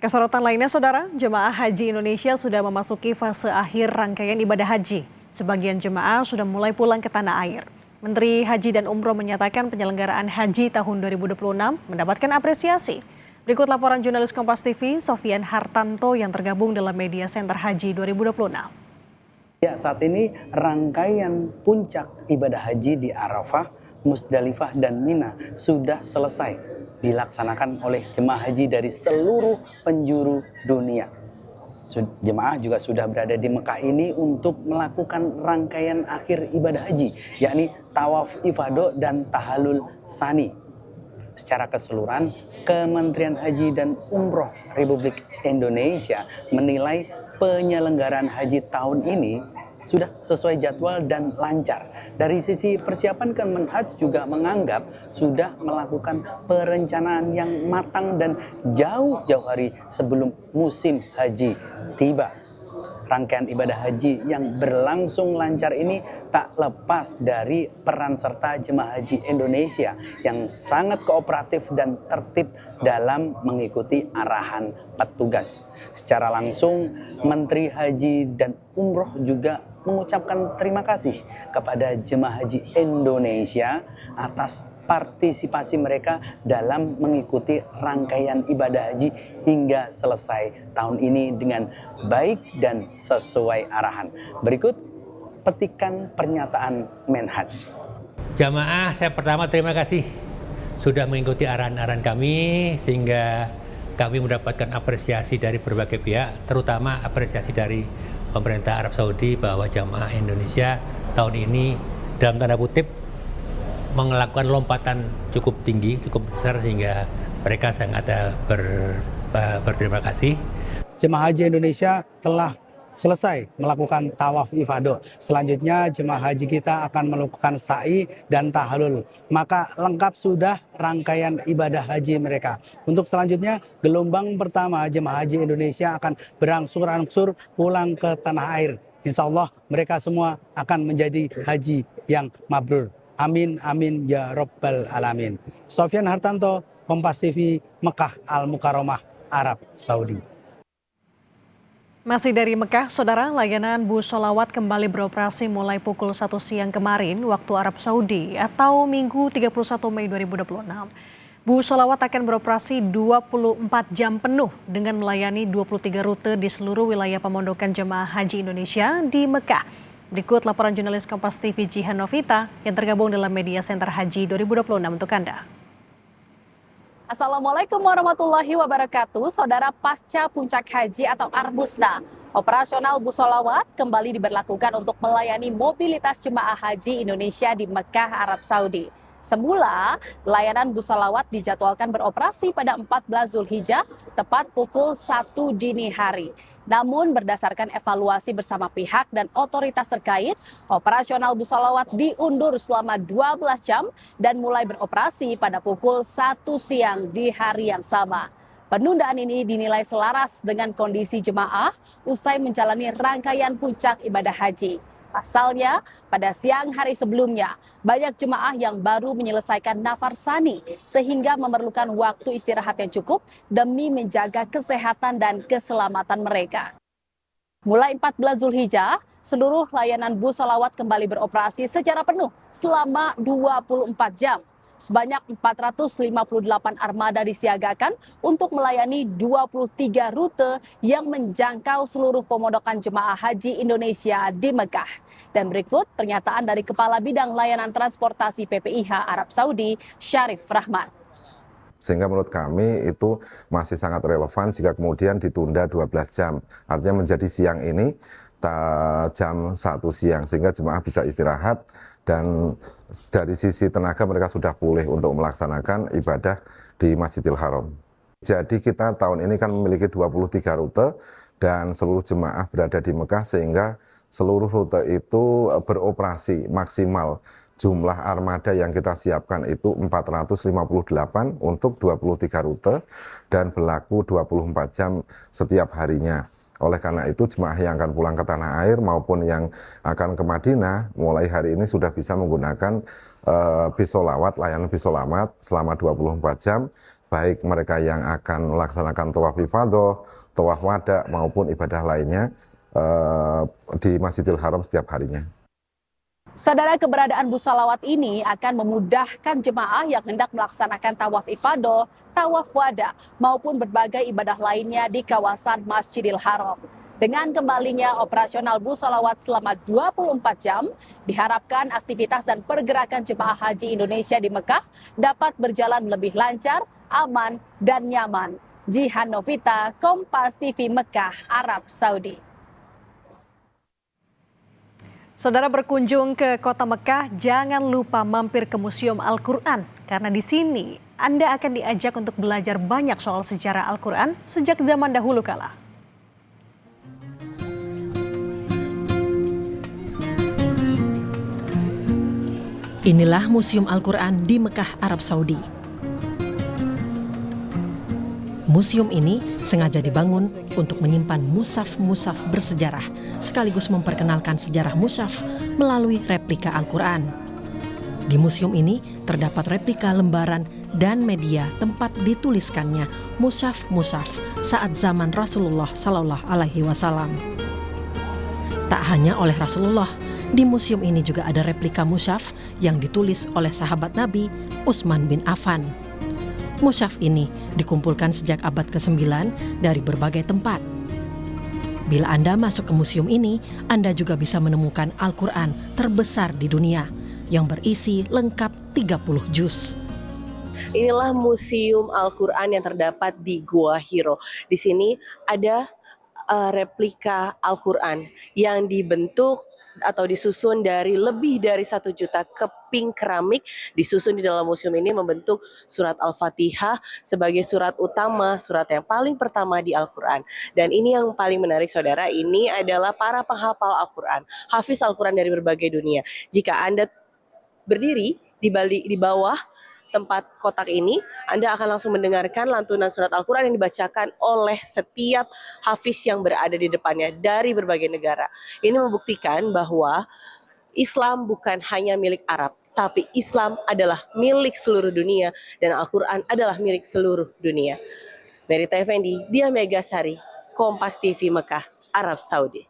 Kesorotan lainnya, Saudara, jemaah haji Indonesia sudah memasuki fase akhir rangkaian ibadah haji. Sebagian jemaah sudah mulai pulang ke tanah air. Menteri Haji dan Umroh menyatakan penyelenggaraan haji tahun 2026 mendapatkan apresiasi. Berikut laporan jurnalis Kompas TV, Sofian Hartanto yang tergabung dalam Media Center Haji 2026. Ya, saat ini rangkaian puncak ibadah haji di Arafah, Musdalifah, dan Mina sudah selesai dilaksanakan oleh jemaah haji dari seluruh penjuru dunia. Jemaah juga sudah berada di Mekah ini untuk melakukan rangkaian akhir ibadah haji, yakni tawaf ifadah dan tahallul sani. Secara keseluruhan, Kementerian Haji dan Umroh Republik Indonesia menilai penyelenggaraan haji tahun ini sudah sesuai jadwal dan lancar. Dari sisi persiapan, Kemenhaj juga menganggap sudah melakukan perencanaan yang matang dan jauh-jauh hari sebelum musim haji tiba. Rangkaian ibadah haji yang berlangsung lancar ini tak lepas dari peran serta jemaah haji Indonesia yang sangat kooperatif dan tertib dalam mengikuti arahan petugas. Secara langsung, Menteri Haji dan Umroh juga mengucapkan terima kasih kepada jemaah haji Indonesia atas partisipasi mereka dalam mengikuti rangkaian ibadah haji hingga selesai tahun ini dengan baik dan sesuai arahan. Berikut petikan pernyataan Menhaj. Jamaah, saya pertama terima kasih sudah mengikuti arahan-arahan kami sehingga kami mendapatkan apresiasi dari berbagai pihak, terutama apresiasi dari pemerintah Arab Saudi bahwa jamaah Indonesia tahun ini dalam tanda kutip melakukan lompatan cukup tinggi, cukup besar sehingga mereka sangat berterima kasih. Jemaah haji Indonesia telah selesai melakukan tawaf ifadah. Selanjutnya jemaah haji kita akan melakukan sa'i dan tahallul. Maka lengkap sudah rangkaian ibadah haji mereka. Untuk selanjutnya gelombang pertama jemaah haji Indonesia akan berangsur-angsur pulang ke tanah air. Insya Allah mereka semua akan menjadi haji yang mabrur. Amin, amin, ya Rabbal Alamin. Sofian Hartanto, Kompas TV, Mekah Al-Mukarramah, Arab Saudi. Masih dari Mekah, Saudara, layanan bus sholawat kembali beroperasi mulai pukul 1 siang kemarin waktu Arab Saudi atau Minggu 31 Mei 2026. Bus sholawat akan beroperasi 24 jam penuh dengan melayani 23 rute di seluruh wilayah pemondokan jemaah haji Indonesia di Mekah. Berikut laporan jurnalis Kompas TV Jihan Novita yang tergabung dalam Media Center Haji 2026 untuk Anda. Assalamualaikum warahmatullahi wabarakatuh. Saudara, pasca puncak haji atau Arbusna, operasional bus sholawat kembali diberlakukan untuk melayani mobilitas jemaah haji Indonesia di Mekah, Arab Saudi. Semula, layanan bus sholawat dijadwalkan beroperasi pada 14 Zulhijjah, tepat pukul 1 dini hari. Namun berdasarkan evaluasi bersama pihak dan otoritas terkait, operasional bus sholawat diundur selama 12 jam dan mulai beroperasi pada pukul 1 siang di hari yang sama. Penundaan ini dinilai selaras dengan kondisi jemaah usai menjalani rangkaian puncak ibadah haji. Pasalnya, pada siang hari sebelumnya, banyak jemaah yang baru menyelesaikan nafar sani sehingga memerlukan waktu istirahat yang cukup demi menjaga kesehatan dan keselamatan mereka. Mulai 14 Zulhijjah, seluruh layanan bus sholawat kembali beroperasi secara penuh selama 24 jam. Sebanyak 458 armada disiagakan untuk melayani 23 rute yang menjangkau seluruh pemondokan jemaah haji Indonesia di Mekah. Dan berikut pernyataan dari Kepala Bidang Layanan Transportasi PPIH Arab Saudi, Syarif Rahman. Sehingga menurut kami itu masih sangat relevan jika kemudian ditunda 12 jam. Artinya menjadi siang ini jam 1 siang sehingga jemaah bisa istirahat dan dari sisi tenaga mereka sudah pulih untuk melaksanakan ibadah di Masjidil Haram. Jadi kita tahun ini kan memiliki 23 rute dan seluruh jemaah berada di Mekah sehingga seluruh rute itu beroperasi maksimal. Jumlah armada yang kita siapkan itu 458 untuk 23 rute dan berlaku 24 jam setiap harinya. Oleh karena itu jemaah yang akan pulang ke tanah air maupun yang akan ke Madinah mulai hari ini sudah bisa menggunakan bis sholawat, layanan bis sholawat selama 24 jam baik mereka yang akan melaksanakan tawaf ifadah, tawaf wada maupun ibadah lainnya di Masjidil Haram setiap harinya. Saudara, keberadaan bus sholawat ini akan memudahkan jemaah yang hendak melaksanakan tawaf ifadah, tawaf wada, maupun berbagai ibadah lainnya di kawasan Masjidil Haram. Dengan kembalinya operasional bus sholawat selama 24 jam, diharapkan aktivitas dan pergerakan jemaah haji Indonesia di Mekah dapat berjalan lebih lancar, aman, dan nyaman. Jihan Novita, Kompas TV Mekah, Arab Saudi. Saudara, berkunjung ke kota Mekah, jangan lupa mampir ke Museum Al-Quran. Karena di sini Anda akan diajak untuk belajar banyak soal sejarah Al-Quran sejak zaman dahulu kala. Inilah Museum Al-Quran di Mekah, Arab Saudi. Museum ini sengaja dibangun untuk menyimpan mushaf-mushaf bersejarah, sekaligus memperkenalkan sejarah mushaf melalui replika Al-Quran. Di museum ini terdapat replika lembaran dan media tempat dituliskannya mushaf-mushaf saat zaman Rasulullah Sallallahu Alaihi Wasallam. Tak hanya oleh Rasulullah, di museum ini juga ada replika mushaf yang ditulis oleh sahabat Nabi Utsman bin Affan. Mushaf ini dikumpulkan sejak abad ke-9 dari berbagai tempat. Bila Anda masuk ke museum ini, Anda juga bisa menemukan Al-Quran terbesar di dunia yang berisi lengkap 30 juz. Inilah Museum Al-Quran yang terdapat di Gua Hiro. Di sini ada replika Al-Quran yang dibentuk atau disusun dari lebih dari 1 juta keping keramik, disusun di dalam museum ini membentuk surat Al-Fatihah sebagai surat utama, surat yang paling pertama di Al-Quran. Dan ini yang paling menarik saudara, ini adalah para penghafal Al-Quran, hafiz Al-Quran dari berbagai dunia. Jika Anda berdiri di bawah tempat kotak ini, Anda akan langsung mendengarkan lantunan surat Al-Quran yang dibacakan oleh setiap hafiz yang berada di depannya dari berbagai negara. Ini membuktikan bahwa Islam bukan hanya milik Arab, tapi Islam adalah milik seluruh dunia dan Al-Quran adalah milik seluruh dunia. Merita Effendi, Dia Megasari, Kompas TV Mekah, Arab Saudi.